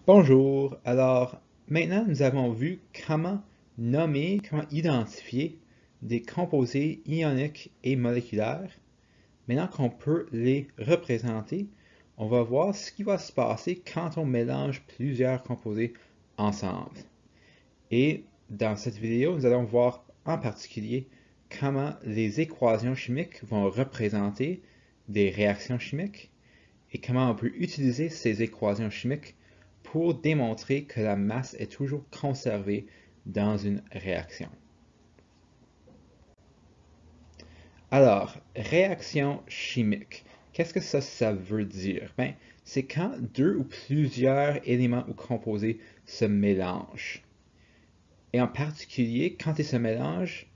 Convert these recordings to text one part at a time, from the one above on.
Bonjour, alors maintenant nous avons vu comment nommer, comment identifier des composés ioniques et moléculaires. Maintenant qu'on peut les représenter, on va voir ce qui va se passer quand on mélange plusieurs composés ensemble. Et dans cette vidéo, nous allons voir en particulier comment les équations chimiques vont représenter des réactions chimiques et comment on peut utiliser ces équations chimiques pour démontrer que la masse est toujours conservée dans une réaction. Alors, réaction chimique. Qu'est-ce que ça veut dire? Ben, c'est quand deux ou plusieurs éléments ou composés se mélangent. Et en particulier, quand ils se mélangent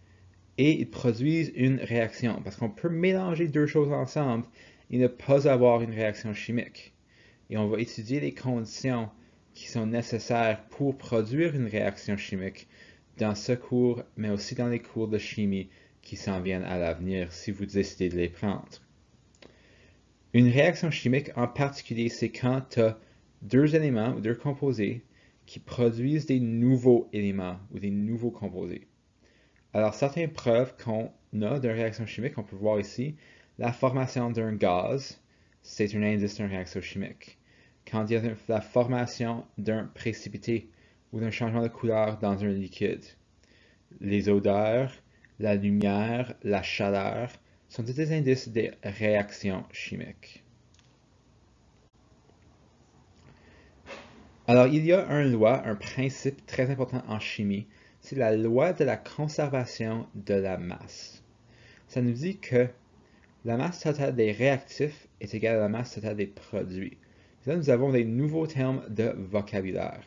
et ils produisent une réaction. Parce qu'on peut mélanger deux choses ensemble et ne pas avoir une réaction chimique. Et on va étudier les conditions qui sont nécessaires pour produire une réaction chimique dans ce cours, mais aussi dans les cours de chimie qui s'en viennent à l'avenir si vous décidez de les prendre. Une réaction chimique en particulier, c'est quand tu as deux éléments ou deux composés qui produisent des nouveaux éléments ou des nouveaux composés. Alors, certaines preuves qu'on a d'une réaction chimique, on peut voir ici, la formation d'un gaz, c'est un indice d'une réaction chimique. Quand il y a la formation d'un précipité ou d'un changement de couleur dans un liquide. Les odeurs, la lumière, la chaleur sont des indices des réactions chimiques. Alors, il y a une loi, un principe très important en chimie, c'est la loi de la conservation de la masse. Ça nous dit que la masse totale des réactifs est égale à la masse totale des produits. Et là, nous avons des nouveaux termes de vocabulaire.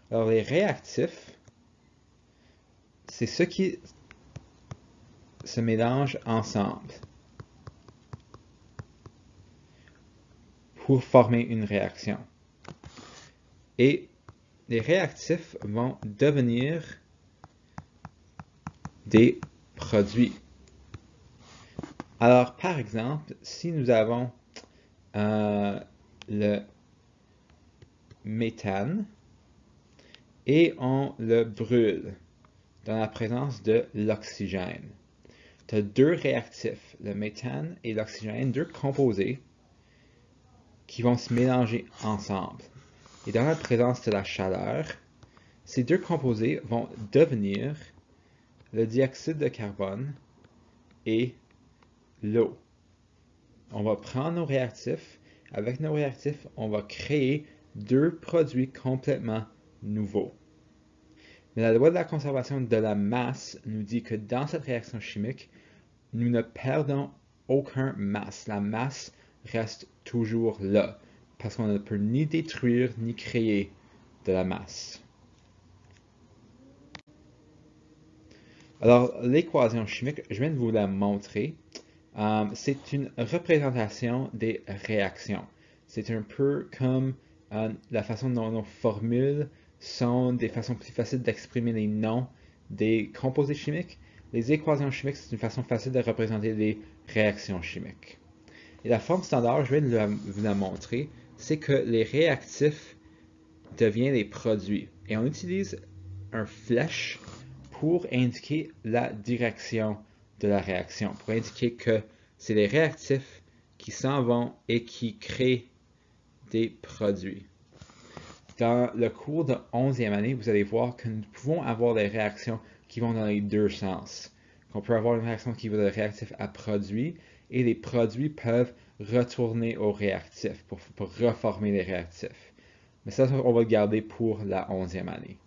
Alors, les réactifs, c'est ce qui se mélange ensemble pour former une réaction. Et les réactifs vont devenir des produits. Alors, par exemple, si nous avons le méthane et on le brûle dans la présence de l'oxygène. Tu as deux réactifs, le méthane et l'oxygène, deux composés qui vont se mélanger ensemble. Et dans la présence de la chaleur, ces deux composés vont devenir le dioxyde de carbone et l'eau. On va prendre nos réactifs. Avec nos réactifs, on va créer deux produits complètement nouveaux. Mais la loi de la conservation de la masse nous dit que dans cette réaction chimique, nous ne perdons aucune masse. La masse reste toujours là, parce qu'on ne peut ni détruire ni créer de la masse. Alors, l'équation chimique, je viens de vous la montrer. C'est une représentation des réactions. C'est un peu comme la façon dont nos formules sont des façons plus faciles d'exprimer les noms des composés chimiques. Les équations chimiques, c'est une façon facile de représenter les réactions chimiques. Et la forme standard, je vais vous la montrer, c'est que les réactifs deviennent des produits. Et on utilise une flèche pour indiquer la direction de la réaction, pour indiquer que c'est les réactifs qui s'en vont et qui créent des produits. Dans le cours de 11e année, vous allez voir que nous pouvons avoir des réactions qui vont dans les deux sens. On peut avoir une réaction qui va de réactif à produit, et les produits peuvent retourner aux réactifs pour reformer les réactifs. Mais ça, on va le garder pour la 11e année.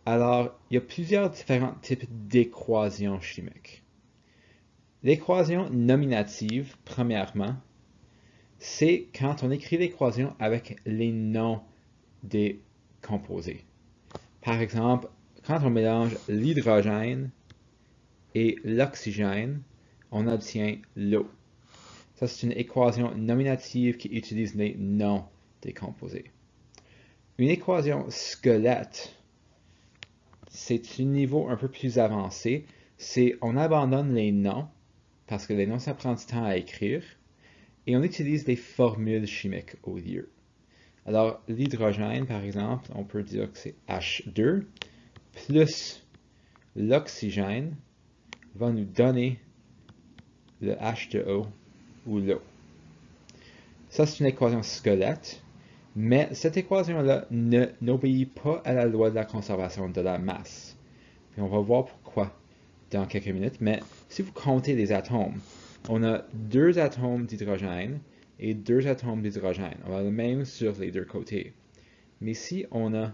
Alors, il y a plusieurs différents types d'équations chimiques. L'équation nominative, premièrement, c'est quand on écrit l'équation avec les noms des composés. Par exemple, quand on mélange l'hydrogène et l'oxygène, on obtient l'eau. Ça, c'est une équation nominative qui utilise les noms des composés. Une équation squelette, c'est un niveau un peu plus avancé. On abandonne les noms, parce que les noms, ça prend du temps à écrire, et on utilise des formules chimiques au lieu. Alors, l'hydrogène, par exemple, on peut dire que c'est H2 plus l'oxygène va nous donner le H2O ou l'eau. Ça, c'est une équation squelette, mais cette équation-là n'obéit pas à la loi de la conservation de la masse. Puis on va voir pourquoi dans quelques minutes, mais si vous comptez les atomes, on a 2 atomes d'hydrogène et 2 atomes d'hydrogène. On a le même sur les deux côtés. Mais si on a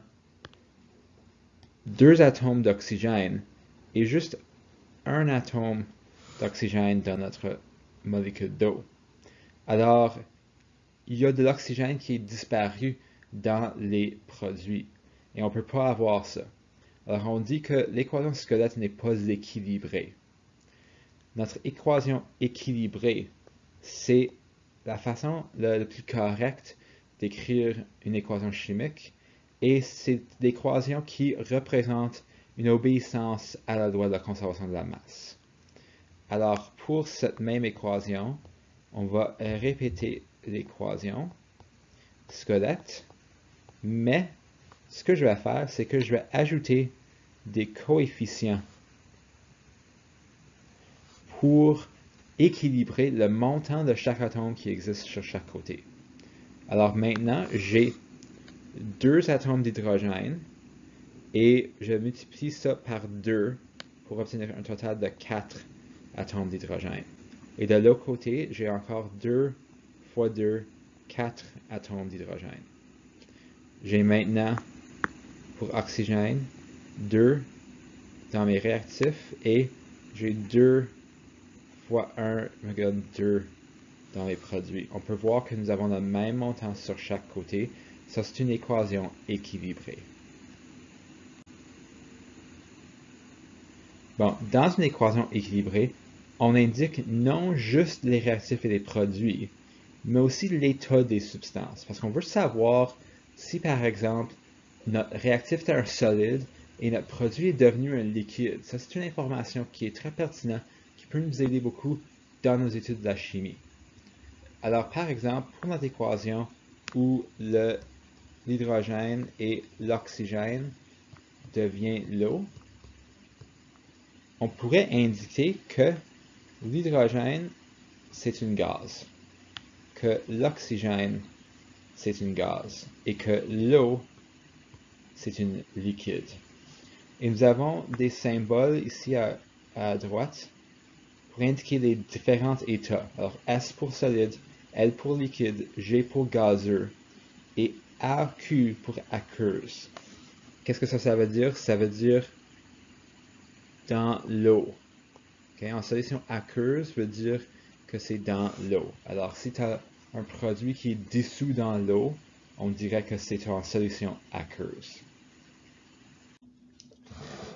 2 atomes d'oxygène et juste un atome d'oxygène dans notre molécule d'eau, alors il y a de l'oxygène qui est disparu dans les produits et on ne peut pas avoir ça. Alors on dit que l'équation squelette n'est pas équilibrée. Notre équation équilibrée, c'est la façon la plus correcte d'écrire une équation chimique et c'est l'équation qui représente une obéissance à la loi de la conservation de la masse. Alors pour cette même équation, on va répéter l'équation squelette, mais ce que je vais faire, c'est que je vais ajouter des coefficients pour équilibrer le montant de chaque atome qui existe sur chaque côté. Alors maintenant, j'ai 2 atomes d'hydrogène et je multiplie ça par 2 pour obtenir un total de 4 atomes d'hydrogène. Et de l'autre côté, j'ai encore 2 fois 2, 4 atomes d'hydrogène. J'ai maintenant, pour oxygène, 2 dans mes réactifs et j'ai 2 fois 1 égale 2 dans les produits. On peut voir que nous avons le même montant sur chaque côté. Ça, c'est une équation équilibrée. Bon, dans une équation équilibrée, on indique non juste les réactifs et les produits, mais aussi l'état des substances. Parce qu'on veut savoir si, par exemple, notre réactif est un solide et notre produit est devenu un liquide. Ça, c'est une information qui est très pertinente, qui peut nous aider beaucoup dans nos études de la chimie. Alors, par exemple, pour notre équation où l'hydrogène et l'oxygène devient l'eau, on pourrait indiquer que l'hydrogène, c'est une gaz, que l'oxygène, c'est une gaz, et que l'eau, c'est une liquide. Et nous avons des symboles ici à droite pour indiquer les différents états. Alors, S pour solide, L pour liquide, G pour gazeux, et AQ pour aqueuse. Qu'est-ce que ça veut dire? Ça veut dire dans l'eau. Okay? En solution aqueuse veut dire que c'est dans l'eau. Alors, si tu as un produit qui est dissous dans l'eau, on dirait que c'est en solution aqueuse.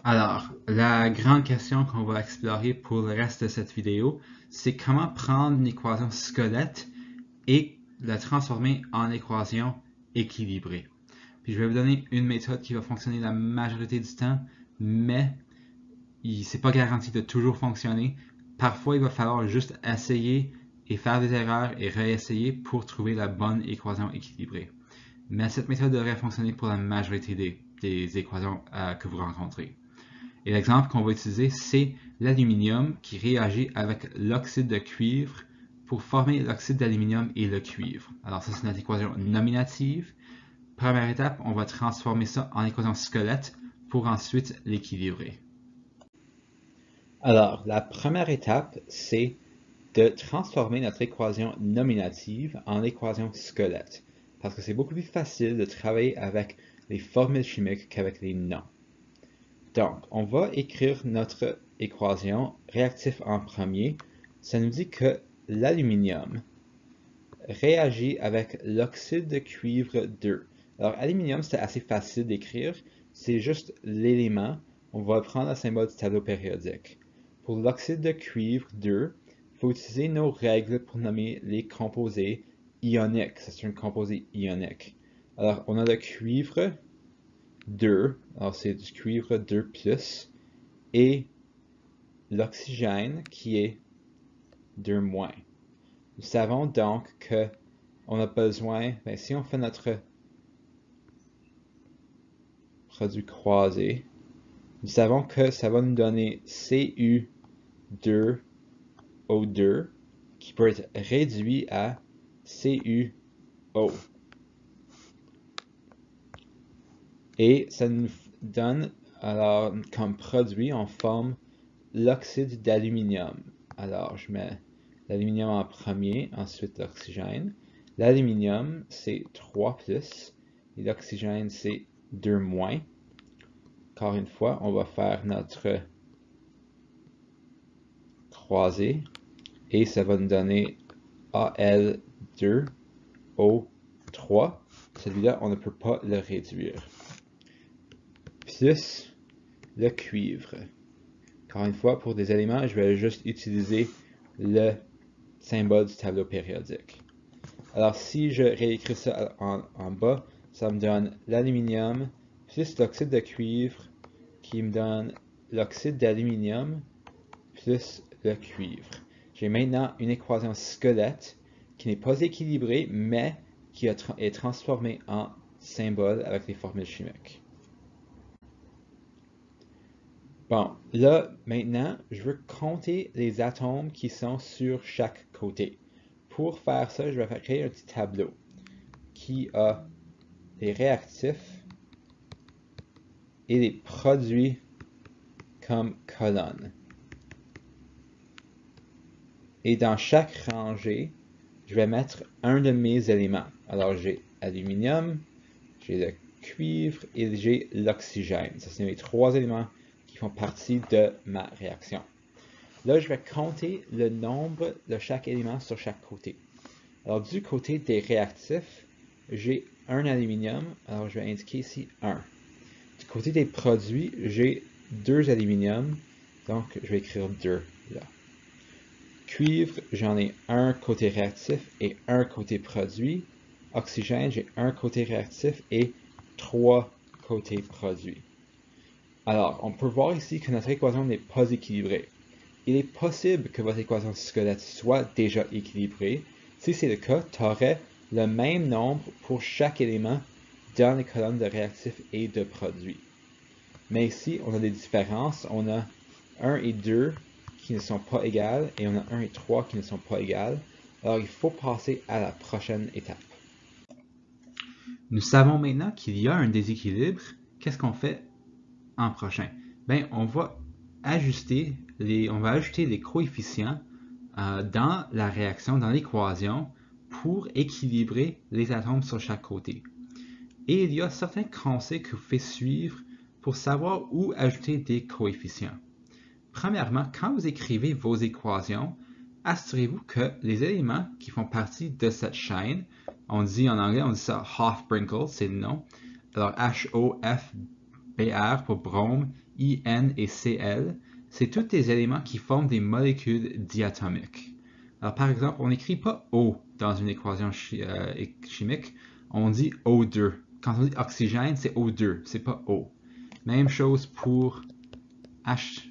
Alors, la grande question qu'on va explorer pour le reste de cette vidéo, c'est comment prendre une équation squelette et la transformer en équation équilibrée. Puis je vais vous donner une méthode qui va fonctionner la majorité du temps, mais c'est pas garanti de toujours fonctionner. Parfois, il va falloir juste essayer et faire des erreurs et réessayer pour trouver la bonne équation équilibrée. Mais cette méthode devrait fonctionner pour la majorité des équations que vous rencontrez. Et l'exemple qu'on va utiliser, c'est l'aluminium qui réagit avec l'oxyde de cuivre pour former l'oxyde d'aluminium et le cuivre. Alors ça, c'est notre équation nominative. Première étape, on va transformer ça en équation squelette pour ensuite l'équilibrer. Alors, la première étape, c'est de transformer notre équation nominative en équation squelette, parce que c'est beaucoup plus facile de travailler avec les formules chimiques qu'avec les noms. Donc, on va écrire notre équation réactif en premier. Ça nous dit que l'aluminium réagit avec l'oxyde de cuivre 2. Alors, aluminium, c'est assez facile d'écrire. C'est juste l'élément. On va prendre le symbole du tableau périodique. Pour l'oxyde de cuivre 2, il faut utiliser nos règles pour nommer les composés ioniques. C'est un composé ionique. Alors, on a le cuivre 2, alors c'est du cuivre 2+, et l'oxygène qui est 2-. Nous savons donc que on a besoin, si on fait notre produit croisé, nous savons que ça va nous donner Cu2O2 qui peut être réduit à CuO. Et ça nous donne, alors, comme produit, on forme l'oxyde d'aluminium. Alors, je mets l'aluminium en premier, ensuite l'oxygène. L'aluminium, c'est 3+, et l'oxygène, c'est 2-. Encore une fois, on va faire notre croisée, et ça va nous donner Al2O3. Celui-là, on ne peut pas le réduire. Plus le cuivre. Encore une fois, pour des éléments, je vais juste utiliser le symbole du tableau périodique. Alors, si je réécris ça en bas, ça me donne l'aluminium plus l'oxyde de cuivre qui me donne l'oxyde d'aluminium plus le cuivre. J'ai maintenant une équation squelette qui n'est pas équilibrée, mais qui est transformée en symbole avec les formules chimiques. Bon, là, maintenant, je veux compter les atomes qui sont sur chaque côté. Pour faire ça, je vais créer un petit tableau qui a les réactifs et les produits comme colonne. Et dans chaque rangée, je vais mettre un de mes éléments. Alors, j'ai aluminium, j'ai le cuivre et j'ai l'oxygène. Ça, c'est mes 3 éléments qui font partie de ma réaction. Là, je vais compter le nombre de chaque élément sur chaque côté. Alors, du côté des réactifs, j'ai un aluminium. Alors, je vais indiquer ici 1. Du côté des produits, j'ai 2 aluminiums. Donc, je vais écrire 2 là. Cuivre, j'en ai un côté réactif et un côté produit. Oxygène, j'ai un côté réactif et 3 côtés produits. Alors, on peut voir ici que notre équation n'est pas équilibrée. Il est possible que votre équation squelette soit déjà équilibrée. Si c'est le cas, tu aurais le même nombre pour chaque élément dans les colonnes de réactifs et de produits. Mais ici, on a des différences. On a 1 et 2 qui ne sont pas égales et on a 1 et 3 qui ne sont pas égales. Alors, il faut passer à la prochaine étape. Nous savons maintenant qu'il y a un déséquilibre. Qu'est-ce qu'on fait en prochain? Bien, on va ajouter les coefficients dans la réaction, dans l'équation, pour équilibrer les atomes sur chaque côté. Et il y a certains conseils que vous faites suivre pour savoir où ajouter des coefficients. Premièrement, quand vous écrivez vos équations, assurez-vous que les éléments qui font partie de cette chaîne, on dit en anglais, on dit ça Hofbrinkel, c'est le nom. Alors HOFBR pour brome, IN et Cl, c'est tous des éléments qui forment des molécules diatomiques. Alors par exemple, on n'écrit pas O dans une équation chimique, on dit O2. Quand on dit oxygène, c'est O2, c'est pas O. Même chose pour HF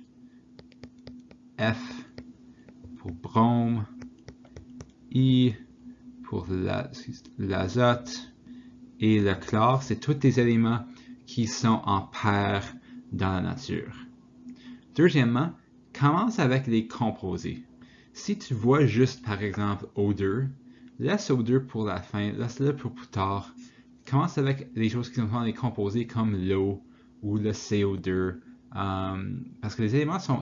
pour brome, I pour l'azote et le chlore, c'est tous des éléments qui sont en paire dans la nature. Deuxièmement, commence avec les composés. Si tu vois juste par exemple O2, laisse O2 pour la fin, laisse-le pour plus tard. Commence avec les choses qui sont dans les composés comme l'eau ou le CO2, parce que les éléments sont